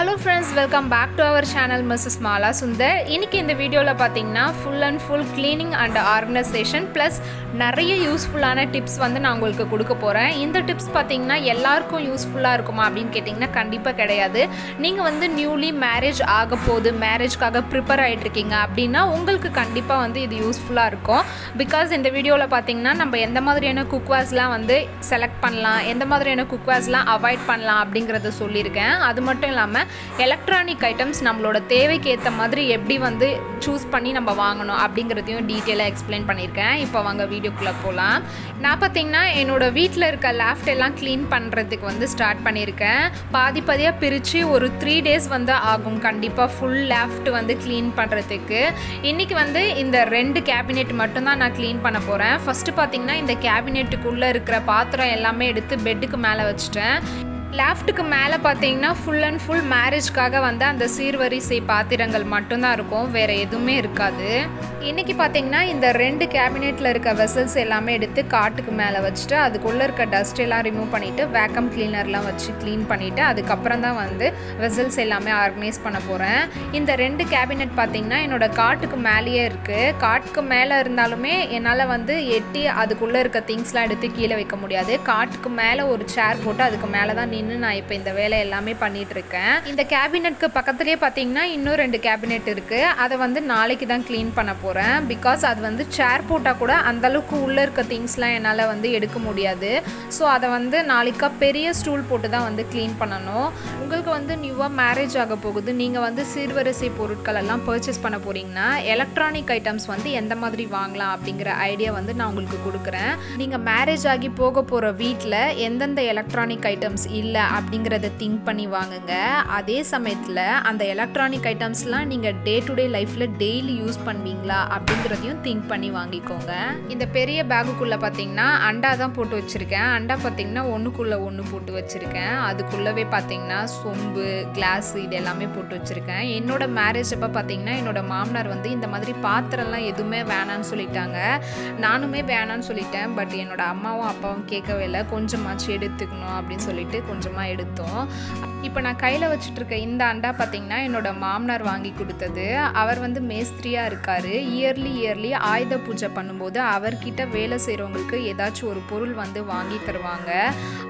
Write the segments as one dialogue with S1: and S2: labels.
S1: Hello friends, welcome back to our channel MRS.MALASUNDAR. இன்னைக்கு இந்த வீடியோல பாத்தீங்கன்னா full and full cleaning and organization plus நிறைய யூஸ்ஃபுல்லான டிப்ஸ் வந்து நான் உங்களுக்கு கொடுக்க போறேன். இந்த டிப்ஸ் பாத்தீங்கன்னா எல்லாருக்கும் யூஸ்ஃபுல்லா இருக்குமா அப்படினு கேட்டிங்கன்னா கண்டிப்பா கிடையாது. நீங்க வந்து நியூலி மேரேஜ் ஆக போகுது, மேரேஜ்க்காக ப்ரிப்பேர் ஆயிட்டு இருக்கீங்க அப்படினா உங்களுக்கு கண்டிப்பா வந்து இது யூஸ்ஃபுல்லா இருக்கும். பிகாஸ் இந்த வீடியோல பாத்தீங்கன்னா நம்ம எந்த மாதிரியான குக்வேர்ஸ்லாம் வந்து செலக்ட் பண்ணலாம், எந்த மாதிரியான குக்வேர்ஸ்லாம் அவாய்ட் பண்ணலாம் அப்படிங்கறத சொல்லியிருக்கேன். அது மட்டும் இல்லாம எலக்ட்ரானிக் ஐட்டம்ஸ் நம்மளோட தேவைக்கு ஏற்ற மாதிரி எப்படி வந்து சூஸ் பண்ணி நம்ம வாங்கணும் அப்படிங்கிறதையும் டீட்டெயிலாக எக்ஸ்பிளைன் பண்ணியிருக்கேன். இப்போ வாங்க வீடியோக்குள்ளே போகலாம். நான் பார்த்தீங்கன்னா என்னோடய வீட்டில் இருக்க லாஃப்ட் எல்லாம் க்ளீன் பண்ணுறதுக்கு வந்து ஸ்டார்ட் பண்ணியிருக்கேன். பாதியாக பிரித்து ஒரு 3 days வந்து ஆகும் கண்டிப்பாக ஃபுல் லாஃப்ட் வந்து க்ளீன் பண்ணுறதுக்கு. இன்றைக்கி வந்து இந்த 2 கேபினெட் மட்டும்தான் நான் க்ளீன் பண்ண போகிறேன். ஃபஸ்ட்டு பார்த்தீங்கன்னா இந்த கேபினெட்டுக்குள்ளே இருக்கிற பாத்திரம் எல்லாமே எடுத்து பெட்டுக்கு மேலே வச்சுட்டேன். லாஃப்ட்டுக்கு மேலே பார்த்தீங்கன்னா ஃபுல் அண்ட் ஃபுல் மேரேஜ்க்காக வந்து அந்த சீர்வரிசை பாத்திரங்கள் மட்டும்தான் இருக்கும், வேறு எதுவுமே இருக்காது. இன்றைக்கி பார்த்தீங்கன்னா இந்த 2 கேபினெட்டில் இருக்க வெசல்ஸ் எல்லாமே எடுத்து காட்டுக்கு மேலே வச்சுட்டு அதுக்குள்ளே இருக்க டஸ்ட் எல்லாம் ரிமூவ் பண்ணிவிட்டு வேக்கம் கிளீனர்லாம் வச்சு க்ளீன் பண்ணிவிட்டு அதுக்கப்புறம் தான் வந்து வெசல்ஸ் எல்லாமே ஆர்கனைஸ் பண்ண போகிறேன். இந்த 2 கேபினெட் பார்த்தீங்கன்னா என்னோடய காட்டுக்கு மேலேயே இருக்குது. காட்டுக்கு மேலே இருந்தாலுமே என்னால் வந்து எட்டி அதுக்குள்ளே இருக்க திங்ஸ்லாம் எடுத்து கீழே வைக்க முடியாது. காட்டுக்கு மேலே ஒரு சேர் போட்டு அதுக்கு மேலே தான் நான் இப்போ இந்த வேலை எல்லாமே பண்ணிட்டு இருக்கேன். இந்த கேபினெட்க்கு பக்கத்துலேயே பார்த்தீங்கன்னா இன்னும் 2 கேபினெட் இருக்குது. அதை வந்து நாளைக்கு தான் க்ளீன் பண்ண போகிறேன். பிகாஸ் அது வந்து சேர் போட்டால் கூட அந்தளவுக்கு உள்ளே இருக்க திங்ஸ்லாம் என்னால் வந்து எடுக்க முடியாது. ஸோ அதை வந்து நாளைக்கா பெரிய ஸ்டூல் போட்டு தான் வந்து க்ளீன் பண்ணணும். உங்களுக்கு வந்து நியூவாக மேரேஜ் ஆக போகுது, நீங்கள் வந்து சீர்வரிசை பொருட்கள் எல்லாம் பர்ச்சேஸ் பண்ண போகிறீங்கன்னா எலக்ட்ரானிக் ஐட்டம்ஸ் வந்து எந்த மாதிரி வாங்கலாம் அப்படிங்கிற ஐடியா வந்து நான் உங்களுக்கு கொடுக்குறேன். நீங்கள் மேரேஜ் ஆகி போக போகிற வீட்டில் எந்தெந்த எலக்ட்ரானிக் ஐட்டம்ஸ் இல்லை அப்படிங்கிறத திங்க் பண்ணி வாங்குங்க. அதே சமயத்தில் அந்த எலக்ட்ரானிக் ஐட்டம்ஸ்லாம் நீங்கள் டே டு டே லைஃப்பில் டெய்லி யூஸ் பண்ணுவீங்களா அப்படிங்கிறதையும் திங்க் பண்ணி வாங்கிக்கோங்க. இந்த பெரிய பேகுக்குள்ளே பார்த்தீங்கன்னா அண்டா தான் போட்டு வச்சுருக்கேன். அண்டா பார்த்தீங்கன்னா ஒன்றுக்குள்ளே ஒன்று போட்டு வச்சுருக்கேன். அதுக்குள்ளவே பார்த்தீங்கன்னா சொம்பு, கிளாஸ் இது எல்லாமே போட்டு வச்சுருக்கேன். என்னோட மேரேஜ் அப்போ பார்த்தீங்கன்னா என்னோட மாமனார் வந்து இந்த மாதிரி பாத்திரம்லாம் எதுவுமே வேணான்னு சொல்லிட்டாங்க. நானுமே வேணான்னு சொல்லிட்டேன். பட் என்னோட அம்மாவும் அப்பாவும் கேட்கவே இல்லை, கொஞ்சமாச்சு எடுத்துக்கணும் அப்படின்னு சொல்லிட்டு கொஞ்சமாக எடுத்தோம். இப்போ நான் கையில் வச்சுட்டு இருக்க இந்த அண்டா பார்த்தீங்கன்னா என்னோட மாமனார் வாங்கி கொடுத்தது. அவர் வந்து மேஸ்திரியாக இருக்கார். இயர்லி ஆயுத பூஜை பண்ணும்போது அவர்கிட்ட வேலை செய்கிறவங்களுக்கு ஏதாச்சும் ஒரு பொருள் வந்து வாங்கி தருவாங்க.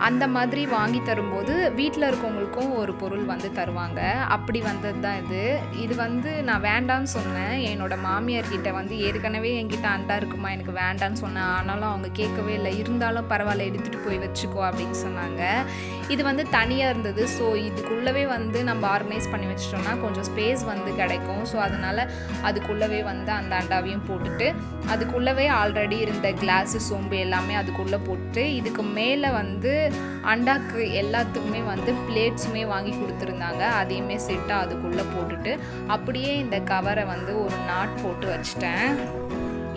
S1: அந்த மாதிரி வாங்கி தரும்போது வீட்டில் இருக்கவங்களுக்கும் ஒரு பொருள் வந்து தருவாங்க. அப்படி வந்தது தான் இது வந்து நான் வேண்டான்னு சொன்னேன். என்னோட மாமியார்கிட்ட வந்து ஏற்கனவே என்கிட்ட அண்டா இருக்குமா, எனக்கு வேண்டான்னு சொன்னேன். ஆனாலும் அவங்க கேட்கவே இல்லை. இருந்தாலும் பரவாயில்ல, எடுத்துகிட்டு போய் வச்சுக்கோ அப்படின்னு சொன்னாங்க. இது வந்து தனியாக இருந்தது. ஸோ இதுக்குள்ளவே வந்து நம்ம ஆர்கனைஸ் பண்ணி வச்சிட்டோம்னா கொஞ்சம் ஸ்பேஸ் வந்து கிடைக்கும். ஸோ அதனால் அதுக்குள்ளவே வந்து அந்த அண்டாவையும் போட்டுட்டு அதுக்குள்ளவே ஆல்ரெடி இருந்த கிளாஸு, சொம்பு எல்லாமே அதுக்குள்ளே போட்டு இதுக்கு மேலே வந்து அண்டாக்கு எல்லாத்துக்குமே வந்து பிளேட்ஸுமே வாங்கி கொடுத்துருந்தாங்க. அதையுமே செட்டாக அதுக்குள்ளே போட்டுட்டு அப்படியே இந்த கவரை வந்து ஒரு நாட் போட்டு வச்சிட்டேன்.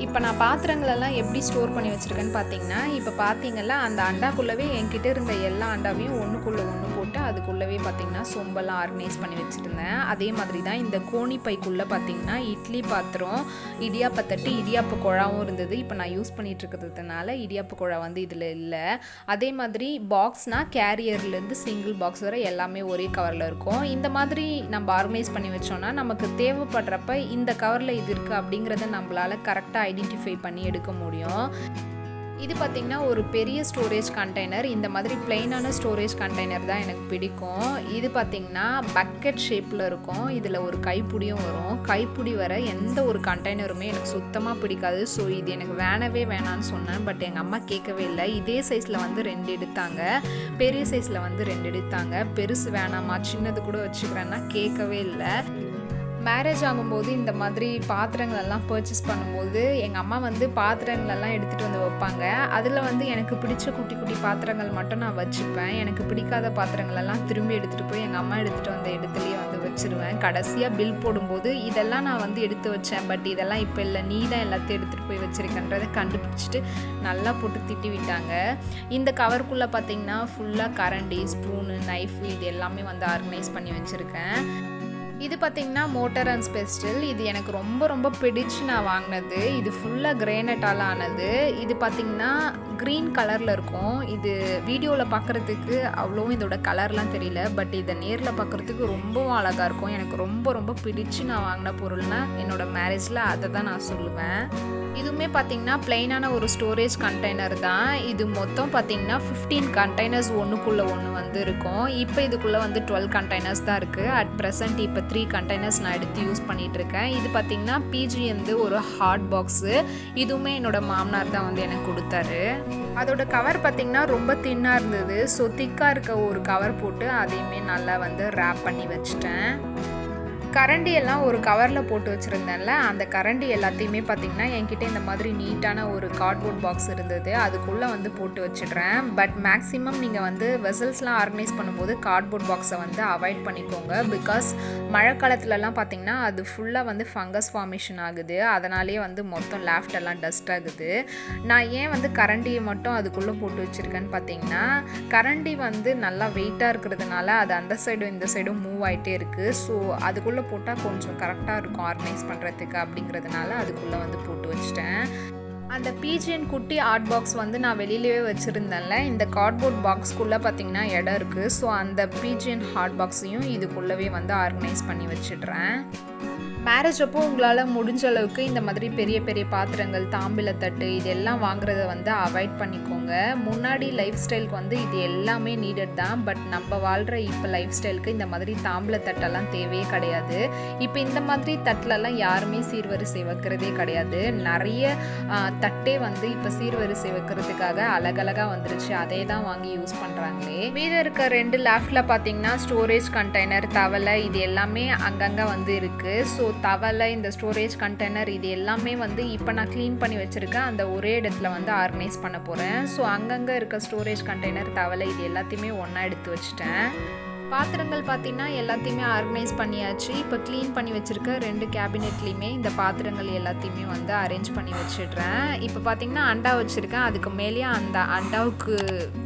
S1: இப்போ நான் பாத்திரங்களெல்லாம் எப்படி ஸ்டோர் பண்ணி வச்சுருக்கேன்னு பார்த்தீங்கன்னா, இப்போ பார்த்தீங்கன்னா அந்த அண்டாக்குள்ளவே என்கிட்ட இருந்த எல்லா அண்டாவையும் ஒன்றுக்குள்ளே ஒன்று போட்டு அதுக்குள்ளவே பார்த்தீங்கன்னா சொம்பெல்லாம் ஆர்கனைஸ் பண்ணி வச்சுருந்தேன். அதே மாதிரி தான் இந்த கோணி பைக்குள்ளே பார்த்தீங்கன்னா இட்லி பாத்திரம், இடியாப்ப தட்டு, இடியாப்ப குழாவும் இருந்தது. இப்போ நான் யூஸ் பண்ணிகிட்டு இருக்கிறதுனால இடியாப்ப குழா வந்து இதில் இல்லை. அதே மாதிரி பாக்ஸ்னால் கேரியர்லேருந்து சிங்கிள் பாக்ஸ் வரை எல்லாமே ஒரே கவரில் இருக்கும். இந்த மாதிரி நம்ம ஆர்கனைஸ் பண்ணி வச்சோன்னா நமக்கு தேவைப்படுறப்ப இந்த கவரில் இது இருக்குது அப்படிங்கிறத நம்மளால் கரெக்டாக ஐடென்டிஃபை பண்ணி எடுக்க முடியும். இது பார்த்திங்கன்னா ஒரு பெரிய ஸ்டோரேஜ் கண்டெய்னர். இந்த மாதிரி பிளெயினான ஸ்டோரேஜ் கண்டெய்னர் தான் எனக்கு பிடிக்கும். இது பார்த்திங்கன்னா பக்கெட் ஷேப்பில் இருக்கும். இதில் ஒரு கைப்பிடியும் வரும். கைப்பிடி வர எந்த ஒரு கண்டெய்னருமே எனக்கு சுத்தமாக பிடிக்காது. ஸோ இது எனக்கு வேணான்னு சொன்னேன். பட் எங்கள் அம்மா கேட்கவே இல்லை. இதே சைஸில் வந்து 2 எடுத்தாங்க, பெரிய சைஸில் வந்து 2 எடுத்தாங்க. பெருசு வேணாமா, சின்னது கூட வச்சுக்கிறேன்னா கேட்கவே இல்லை. மேரேஜ் ஆகும்போது இந்த மாதிரி பாத்திரங்களெல்லாம் பர்ச்சேஸ் பண்ணும்போது எங்கள் அம்மா வந்து பாத்திரங்களெல்லாம் எடுத்துகிட்டு வந்து வைப்பாங்க. அதில் வந்து எனக்கு பிடிச்ச குட்டி குட்டி பாத்திரங்கள் மட்டும் நான் வச்சுப்பேன். எனக்கு பிடிக்காத பாத்திரங்களெல்லாம் திரும்பி எடுத்துகிட்டு போய் எங்கள் அம்மா எடுத்துகிட்டு வந்த இடத்துலையே வந்து வச்சுருவேன். கடைசியாக பில் போடும்போது இதெல்லாம் நான் வந்து எடுத்து வச்சேன், பட் இதெல்லாம் இப்போ இல்லை, நீ தான் எல்லாத்தையும் எடுத்துகிட்டு போய் வச்சுருக்கன்றதை கண்டுபிடிச்சிட்டு நல்லா போட்டு திட்டி விட்டாங்க. இந்த கவருக்குள்ளே பார்த்திங்கன்னா ஃபுல்லாக கரண்டி, ஸ்பூனு, நைஃபு இது எல்லாமே வந்து ஆர்கனைஸ் பண்ணி வச்சுருக்கேன். இது பார்த்திங்கன்னா மோட்டர் அண்ட் ஸ்பெஸ்டில். இது எனக்கு ரொம்ப பிடிச்சு நான் வாங்கினது. இது ஃபுல்லாக கிரேனைட்டால் ஆனது. இது பார்த்திங்கன்னா க்ரீன் கலரில் இருக்கும். இது வீடியோவில் பார்க்குறதுக்கு அவ்வளோவும் இதோட கலர்லாம் தெரியல, பட் இதை நேரில் பார்க்குறதுக்கு ரொம்பவும் அழகாக இருக்கும். எனக்கு ரொம்ப பிடிச்சு நான் வாங்கின பொருள்னா என்னோடய மேரேஜில் அதை தான் நான் சொல்லுவேன். இதுவுமே பார்த்திங்கன்னா பிளெயினான ஒரு ஸ்டோரேஜ் கண்டெய்னர் தான். இது மொத்தம் பார்த்திங்கன்னா 15 கண்டெய்னர்ஸ் ஒன்றுக்குள்ளே ஒன்று வந்து இருக்கும். இப்போ இதுக்குள்ளே வந்து 12 கண்டெய்னர்ஸ் தான் இருக்குது. அட் ப்ரெசென்ட் இப்போ 3 கண்டெய்னர்ஸ் நான் எடுத்து யூஸ் பண்ணிகிட்ருக்கேன். இது பார்த்திங்கன்னா பிஜி வந்து ஒரு ஹாட் பாக்ஸு. இதுவுமே என்னோடய மாமனார் தான் வந்து எனக்கு கொடுத்தாரு. அதோட கவர் பார்த்திங்கன்னா ரொம்ப தின்னாக இருந்தது. ஸோ திக்காக இருக்க ஒரு கவர் போட்டு அதையுமே நல்லா வந்து ரேப் பண்ணி வச்சுட்டேன். கரண்டி எல்லாம் ஒரு கவரில் போட்டு வச்சுருந்தேன்ல, அந்த கரண்டி எல்லாத்தையுமே பார்த்திங்கன்னா என்கிட்ட இந்த மாதிரி நீட்டான ஒரு கார்ட்போர்ட் பாக்ஸ் இருந்தது. அதுக்குள்ளே வந்து போட்டு வச்சிடுறேன். பட் மேக்ஸிமம் நீங்கள் வந்து வெசல்ஸ்லாம் ஆர்கனைஸ் பண்ணும்போது கார்ட்போர்ட் பாக்ஸை வந்து அவாய்ட் பண்ணிக்கோங்க. பிகாஸ் மழை காலத்துலலாம் பார்த்திங்கன்னா அது ஃபுல்லாக வந்து ஃபங்கஸ் ஃபார்மேஷன் ஆகுது. அதனாலேயே வந்து மொத்தம் லாஃப்ட் எல்லாம் டஸ்ட் ஆகுது. நான் ஏன் வந்து கரண்டியை மட்டும் அதுக்குள்ளே போட்டு வச்சுருக்கேன்னு பார்த்திங்கன்னா, கரண்டி வந்து நல்லா வெயிட்டாக இருக்கிறதுனால அது அந்த சைடும் இந்த சைடும் மூவ் ஆகிட்டே இருக்குது. ஸோ அதுக்குள்ளே போட்டால் கொஞ்சம் கரெக்டாக இருக்கும் ஆர்கனைஸ் பண்ணுறதுக்கு. அப்படிங்கிறதுனால அதுக்குள்ளே வந்து போட்டு வச்சிட்டேன். அந்த பிஜிஎன் குட்டி ஆர்ட் பாக்ஸ் வந்து நான் வெளியிலவே வச்சுருந்தேன்ல, இந்த கார்ட்போர்ட் பாக்ஸ்க்குள்ளே பார்த்திங்கன்னா இடம் இருக்குது. ஸோ அந்த பிஜிஎன் ஹாட் பாக்ஸையும் இதுக்குள்ளவே வந்து ஆர்கனைஸ் பண்ணி வச்சிடுறேன். மேரேஜ் அப்போ உங்களால் முடிஞ்ச அளவுக்கு இந்த மாதிரி பெரிய பாத்திரங்கள், தாம்பிலத்தட்டு இதெல்லாம் வாங்குறத வந்து அவாய்ட் பண்ணிக்கோங்க. முன்னாடி லைஃப் ஸ்டைலுக்கு வந்து இது எல்லாமே நீடட் தான். பட் நம்ம வாழ்கிற இப்போ லைஃப் ஸ்டைலுக்கு இந்த மாதிரி தாம்பிலத்தட்டெல்லாம் தேவையே கிடையாது. இப்போ இந்த மாதிரி தட்டிலெல்லாம் யாருமே சீர்வரிசை வைக்கிறதே கிடையாது. நிறைய தட்டே வந்து இப்போ சீர்வரிசை வைக்கிறதுக்காக அழகழகாக வந்துருச்சு. அதே தான் வாங்கி யூஸ் பண்ணுறாங்களே. மீதம் இருக்க 2 லாஃப்டில் பார்த்திங்கன்னா ஸ்டோரேஜ் கண்டெய்னர், தவளை இது எல்லாமே அங்கங்கே வந்து இருக்குது. ஸோ தவளை, இந்த ஸ்டோரேஜ் கண்டெய்னர் இது எல்லாமே வந்து இப்போ நான் க்ளீன் பண்ணி வச்சுருக்கேன். அந்த ஒரே இடத்துல வந்து ஆர்கனைஸ் பண்ண போகிறேன். ஸோ அங்கங்கே இருக்க ஸ்டோரேஜ் கண்டெய்னர், தவளை இது எல்லாத்தையுமே ஒன்றா எடுத்து வச்சுட்டேன். பாத்திரங்கள் பார்த்திங்கன்னா எல்லாத்தையுமே ஆர்கனைஸ் பண்ணியாச்சு. இப்போ க்ளீன் பண்ணி வச்சுருக்க 2 கேபினெட்லேயுமே இந்த பாத்திரங்கள் எல்லாத்தையுமே வந்து அரேஞ்ச் பண்ணி வச்சிடுறேன். இப்போ பார்த்திங்கன்னா அண்டா வச்சுருக்கேன். அதுக்கு மேலேயே அந்த அண்டாவுக்கு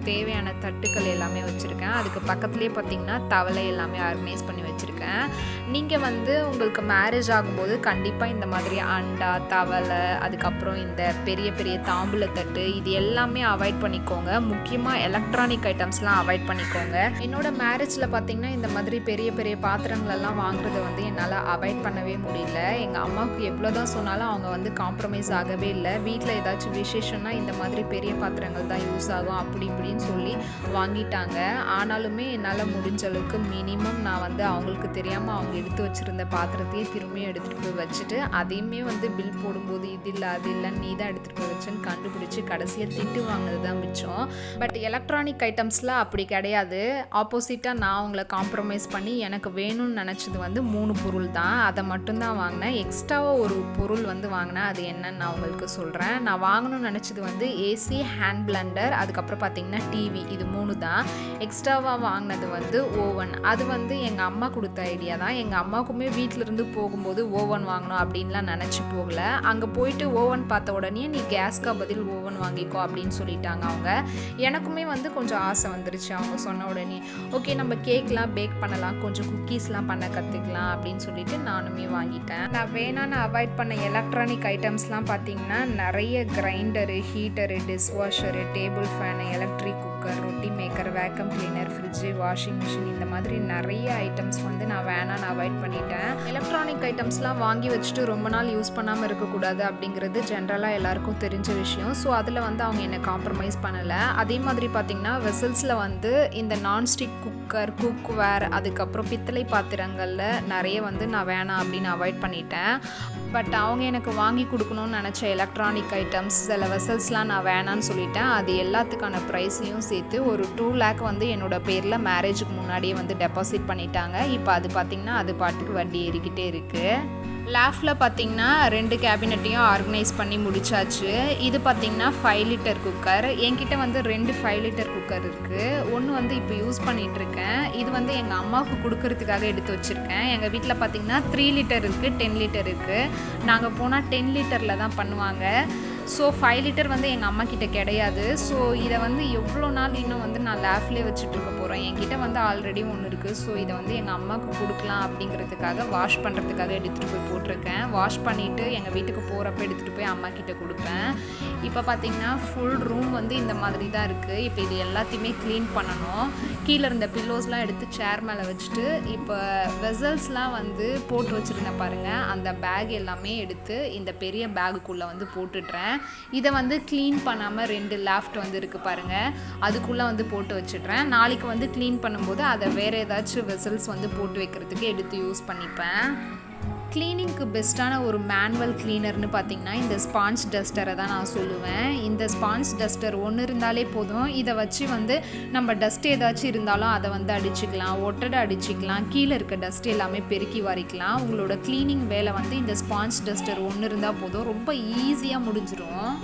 S1: தேவையான தட்டுக்கள் எல்லாமே வச்சுருக்கேன். அதுக்கு பக்கத்துலேயே பார்த்திங்கன்னா தவளை எல்லாமே ஆர்கனைஸ் பண்ணி வச்சுருக்கேன். நீங்கள் வந்து உங்களுக்கு மேரேஜ் ஆகும்போது கண்டிப்பாக இந்த மாதிரி அண்டா, தவளை, அதுக்கப்புறம் இந்த பெரிய தாம்பூலத்தட்டு இது எல்லாமே அவாய்ட் பண்ணிக்கோங்க. முக்கியமாக எலக்ட்ரானிக் ஐட்டம்ஸ்லாம் அவாய்ட் பண்ணிக்கோங்க. என்னோடய மேரேஜில் பார்த்திங்கன்னா இந்த மாதிரி பெரிய பாத்திரங்களெல்லாம் வாங்குறத வந்து என்னால் அவாய்ட் பண்ணவே முடியல. எங்கள் அம்மாவுக்கு எவ்வளோ தான் சொன்னாலும் அவங்க வந்து காம்ப்ரமைஸ் ஆகவே இல்லை. வீட்டில் ஏதாச்சும் விசேஷம்னா இந்த மாதிரி பெரிய பாத்திரங்கள் தான் யூஸ் ஆகும் அப்படி இப்படின்னு சொல்லி வாங்கிட்டாங்க. ஆனாலுமே என்னால் முடிஞ்ச அளவுக்கு மினிமம் நான் வந்து அவங்களுக்கு தெரியாமல் அவங்க எடுத்து வச்சுருந்த பாத்திரத்தையே திரும்பியும் எடுத்துகிட்டு போய் வச்சுட்டு அதையுமே வந்து பில் போடும்போது இது இல்லை அது இல்லை நீ தான் எடுத்துகிட்டு போய் வச்சுன்னு கண்டுபிடிச்சி கடைசியாக திட்டு வாங்கினது தான் மிச்சம். பட் எலக்ட்ரானிக் ஐட்டம்ஸில் அப்படி கிடையாது. ஆப்போசிட்டாக நான் அவங்கள காம்ப்ரமைஸ் பண்ணி எனக்கு வேணும்னு நினச்சது வந்து 3 பொருள் தான். அதை மட்டும்தான் வாங்கினேன். எக்ஸ்ட்ராவாக ஒரு பொருள் வந்து வாங்கினேன். அது என்னன்னு நான் உங்களுக்கு சொல்கிறேன். நான் வாங்கணும்னு நினச்சது வந்து ஏசி, ஹேண்ட் பிளண்டர், அதுக்கப்புறம் பார்த்திங்கன்னா டிவி. இது 3 தான். எக்ஸ்ட்ராவாக வாங்கினது வந்து ஓவன். அது வந்து எங்கள் அம்மா கொடுத்த ஐடியா தான். எங்கள் அம்மாவுக்குமே வீட்டிலேருந்து போகும்போது ஓவன் வாங்கணும் அப்படின்லாம் நினச்சி போகல. அங்கே போயிட்டு ஓவன் பார்த்த உடனே நீ கேஸ்க்கு பதில் ஓவன் வாங்கிக்கோ அப்படின்னு சொல்லிட்டாங்க அவங்க. எனக்குமே வந்து கொஞ்சம் ஆசை வந்துருச்சு அவங்க சொன்ன உடனே. ஓகே நம்ம கேக்லாம் பேக் பண்ணலாம், கொஞ்சம் குக்கீஸ்லாம் பண்ண கற்றுக்கலாம் அப்படின்னு சொல்லிட்டு நானுமே வாங்கிட்டேன். நான் வேணான்னு அவாய்ட் பண்ண எலக்ட்ரானிக் ஐட்டம்ஸ்லாம் பார்த்திங்கன்னா நிறைய grinder, heater, dishwasher, table fan, electric cooker, roti maker, vacuum cleaner, fridge, washing machine இந்த மாதிரி நிறைய ஐட்டம்ஸ் வந்து நான் வேணான்னு அவாய்ட் பண்ணிட்டேன். எலக்ட்ரானிக் ஐட்டம்ஸ்லாம் வாங்கி வச்சுட்டு ரொம்ப நாள் யூஸ் பண்ணாமல் இருக்கக்கூடாது அப்படிங்கிறது ஜென்ரலாக எல்லாருக்கும் தெரிஞ்ச விஷயம். ஸோ அதில் வந்து அவங்க என்னை காம்ப்ரமைஸ் பண்ணலை. அதே மாதிரி பார்த்திங்கன்னா வெசல்ஸில் வந்து இந்த நான்ஸ்டிக் குக்வேர், அதுக்கப்புறம் பித்தளை பாத்திரங்களில் நிறைய வந்து நான் வேணாம் அப்படின்னு அவாய்ட் பண்ணிட்டேன். பட் அவங்க எனக்கு வாங்கி கொடுக்கணும்னு நினச்ச எலக்ட்ரானிக் ஐட்டம்ஸ் சில வெசல்ஸ்லாம் நான் வேணான்னு சொல்லிட்டேன். அது எல்லாத்துக்கான ப்ரைஸையும் சேர்த்து ஒரு 2 lakh வந்து என்னோடய பேரில் மேரேஜுக்கு முன்னாடியே வந்து டெபாசிட் பண்ணிட்டாங்க. இப்போ அது பார்த்திங்கன்னா அது பாட்டுக்கு வட்டி ஏறிக்கிட்டே இருக்குது. லாஃப்டில் பார்த்திங்கன்னா 2 கேபினெட்டையும் ஆர்கனைஸ் பண்ணி முடிச்சாச்சு. இது பார்த்திங்கன்னா 5 லிட்டர் குக்கர். என்கிட்ட வந்து 2 5 லிட்டர் குக்கர் இருக்குது. ஒன்று வந்து இப்போ யூஸ் பண்ணிகிட்ருக்கேன். இது வந்து எங்கள் அம்மாவுக்கு கொடுக்கறதுக்காக எடுத்து வச்சுருக்கேன். எங்கள் வீட்டில் பார்த்திங்கன்னா 3 லிட்டர் இருக்குது, 10 லிட்டர் இருக்குது. நாங்கள் போனால் 10 லிட்டரில் தான் பண்ணுவாங்க. ஸோ 5 லிட்டர் வந்து எங்கள் அம்மா கிட்ட கிடையாது. ஸோ இதை வந்து எவ்வளோ நாள் இன்னும் வந்து நான் லேஃப்ட்லேயே வச்சுட்டு இருக்க போகிறேன். என்கிட்ட வந்து ஆல்ரெடி ஒன்று இருக்குது. ஸோ இதை வந்து எங்கள் அம்மாவுக்கு கொடுக்கலாம் அப்படிங்கிறதுக்காக வாஷ் பண்ணுறதுக்காக எடுத்துகிட்டு போய் போட்டிருக்கேன். வாஷ் பண்ணிவிட்டு எங்கள் வீட்டுக்கு போகிறப்ப எடுத்துகிட்டு போய் அம்மா கிட்ட கொடுப்பேன். இப்போ பார்த்திங்கன்னா ஃபுல் ரூம் வந்து இந்த மாதிரி தான் இருக்குது. இப்போ இது எல்லாத்தையுமே க்ளீன் பண்ணணும். கீழே இருந்த பில்லோஸ்லாம் எடுத்து சேர் மேலே வச்சுட்டு இப்போ வெசல்ஸ்லாம் வந்து போட்டு வச்சுருந்தேன் பாருங்கள். அந்த பேக் எல்லாமே எடுத்து இந்த பெரிய பேகுக்குள்ளே வந்து போட்டுடுறேன். இதை வந்து க்ளீன் பண்ணாமல் 2 லாஃப்ட் வந்து இருக்குது பாருங்கள், அதுக்குள்ளே வந்து போட்டு வச்சிடுறேன். நாளைக்கு வந்து க்ளீன் பண்ணும்போது அதை வேறு ஏதாச்சும் வெசல்ஸ் வந்து போட்டு வைக்கிறதுக்கு எடுத்து யூஸ் பண்ணிப்பேன். க்ளீனிங்க்கு பெஸ்ட்டான ஒரு மேனுவல் க்ளீனர்னு பார்த்திங்கன்னா இந்த ஸ்பாஞ்ச் டஸ்டரை தான் நான் சொல்லுவேன். இந்த ஸ்பாஞ்ச் டஸ்டர் ஒன்று இருந்தாலே போதும். இதை வச்சு வந்து நம்ம டஸ்ட் ஏதாச்சும் இருந்தாலும் அதை வந்து அடிச்சுக்கலாம், ஒட்டடை அடிச்சுக்கலாம், கீழே இருக்க டஸ்ட் எல்லாமே பெருக்கி வரைக்கலாம். உங்களோட க்ளீனிங் வேலை வந்து இந்த ஸ்பாஞ்ச் டஸ்டர் ஒன்று இருந்தால் போதும், ரொம்ப ஈஸியாக முடிஞ்சிடும்.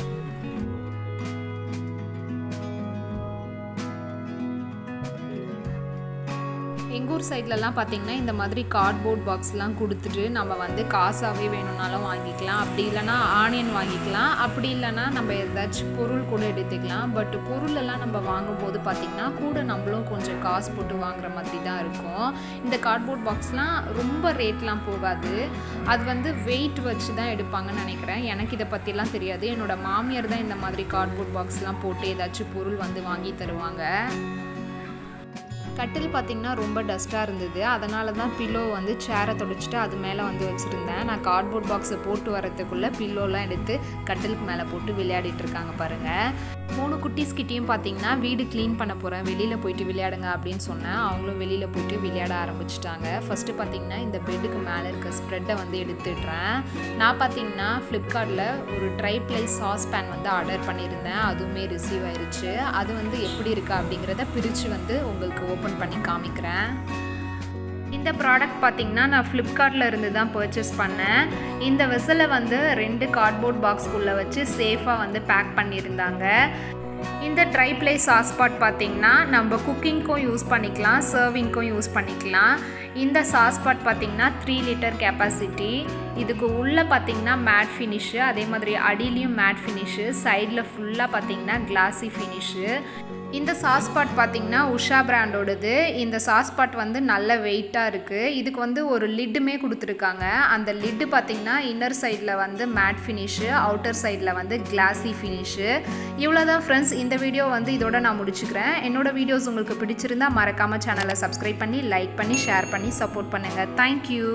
S1: எங்கள் ஊர் சைட்லலாம் பார்த்திங்கன்னா இந்த மாதிரி கார்ட்போர்ட் பாக்ஸ்லாம் கொடுத்துட்டு நம்ம வந்து காசாகவே வேணும்னாலும் வாங்கிக்கலாம். அப்படி இல்லைனா ஆனியன் வாங்கிக்கலாம். அப்படி இல்லைனா நம்ம ஏதாச்சும் பொருள் கூட எடுத்துக்கலாம். பட் பொருளெல்லாம் நம்ம வாங்கும்போது பார்த்திங்கன்னா கூட நம்மளும் கொஞ்சம் காசு போட்டு வாங்குற மாதிரி தான் இருக்கும். இந்த கார்ட்போர்ட் பாக்ஸ்லாம் ரொம்ப ரேட்லாம் போகாது. அது வந்து வெயிட் வச்சு தான் எடுப்பாங்கன்னு நினைக்கிறேன். எனக்கு இதை பற்றிலாம் தெரியாது. என்னோடய மாமியார் தான் இந்த மாதிரி கார்ட்போர்ட் பாக்ஸ்லாம் போட்டு ஏதாச்சும் பொருள் வந்து வாங்கி தருவாங்க. கட்டில் பார்த்திங்கன்னா ரொம்ப டஸ்ட்டாக இருந்தது. அதனால தான் பில்லோ வந்து சேரை துடைச்சிட்டு அது மேலே வந்து வச்சுருந்தேன். நான் கார்ட்போர்ட் பாக்ஸை போட்டு வரத்துக்குள்ளே பில்லோலாம் எடுத்து கட்டிலுக்கு மேலே போட்டு விளையாடிட்டு இருக்காங்க பாருங்கள். 3 குட்டீஸ்கிட்டையும் பார்த்திங்கன்னா வீடு க்ளீன் பண்ண போகிறேன், வெளியில் போயிட்டு விளையாடுங்க அப்படின்னு சொன்னேன். அவங்களும் வெளியில் போயிட்டு விளையாட ஆரம்பிச்சிட்டாங்க. ஃபஸ்ட்டு பார்த்திங்கன்னா இந்த பெட்டுக்கு மேலே இருக்க ஸ்ப்ரெட்டை வந்து எடுத்துடுறேன். நான் பார்த்திங்கன்னா ஃப்ளிப்கார்ட்டில் ஒரு ட்ரைப்ளை சாஸ் பேன் வந்து ஆர்டர் பண்ணியிருந்தேன். அதுவுமே ரிசீவ் ஆயிடுச்சு. அது வந்து எப்படி இருக்கா அப்படிங்கிறத பிரித்து வந்து உங்களுக்கு ஓப்பன் பண்ணி காமிக்கிறேன். இந்த ப்ராடக்ட் பார்த்திங்கன்னா நான் ஃப்ளிப்கார்ட்டில் இருந்து தான் பர்ச்சேஸ் பண்ணேன். இந்த வெசலை வந்து 2 கார்ட்போர்ட் பாக்ஸ்குள்ளே வச்சு சேஃபாக வந்து பேக் பண்ணியிருந்தாங்க. இந்த ட்ரைப்ளை சாஸ் பாட் பார்த்திங்கன்னா நம்ம குக்கிங்க்கும் யூஸ் பண்ணிக்கலாம், சர்விங்க்கும் யூஸ் பண்ணிக்கலாம். இந்த சாஸ் பாட் பார்த்திங்கன்னா 3 லிட்டர் கெப்பாசிட்டி. இதுக்கு உள்ளே பார்த்திங்கன்னா மேட் ஃபினிஷு, அதே மாதிரி அடியிலையும் மேட் ஃபினிஷு, சைடில் ஃபுல்லாக பார்த்திங்கன்னா கிளாஸி ஃபினிஷு. இந்த சாஸ் பாட் பார்த்திங்கன்னா உஷா பிராண்டோடது. இந்த சாஸ் பாட் வந்து நல்ல வெயிட்டாக இருக்குது. இதுக்கு வந்து ஒரு லிட்டுமே கொடுத்துருக்காங்க. அந்த லிட்டு பார்த்திங்கன்னா இன்னர் சைடில் வந்து மேட் ஃபினிஷு, அவுட்டர் சைடில் வந்து கிளாஸி ஃபினிஷு. இவ்வளோதான் ஃப்ரெண்ட்ஸ். இந்த வீடியோ வந்து இதோட நான் முடிச்சுக்கிறேன். என்னோடய வீடியோஸ் உங்களுக்கு பிடிச்சிருந்தால் மறக்காமல் சேனலை சப்ஸ்கிரைப் பண்ணி, லைக் பண்ணி, ஷேர் பண்ணி சப்போர்ட் பண்ணுங்கள். தேங்க்யூ.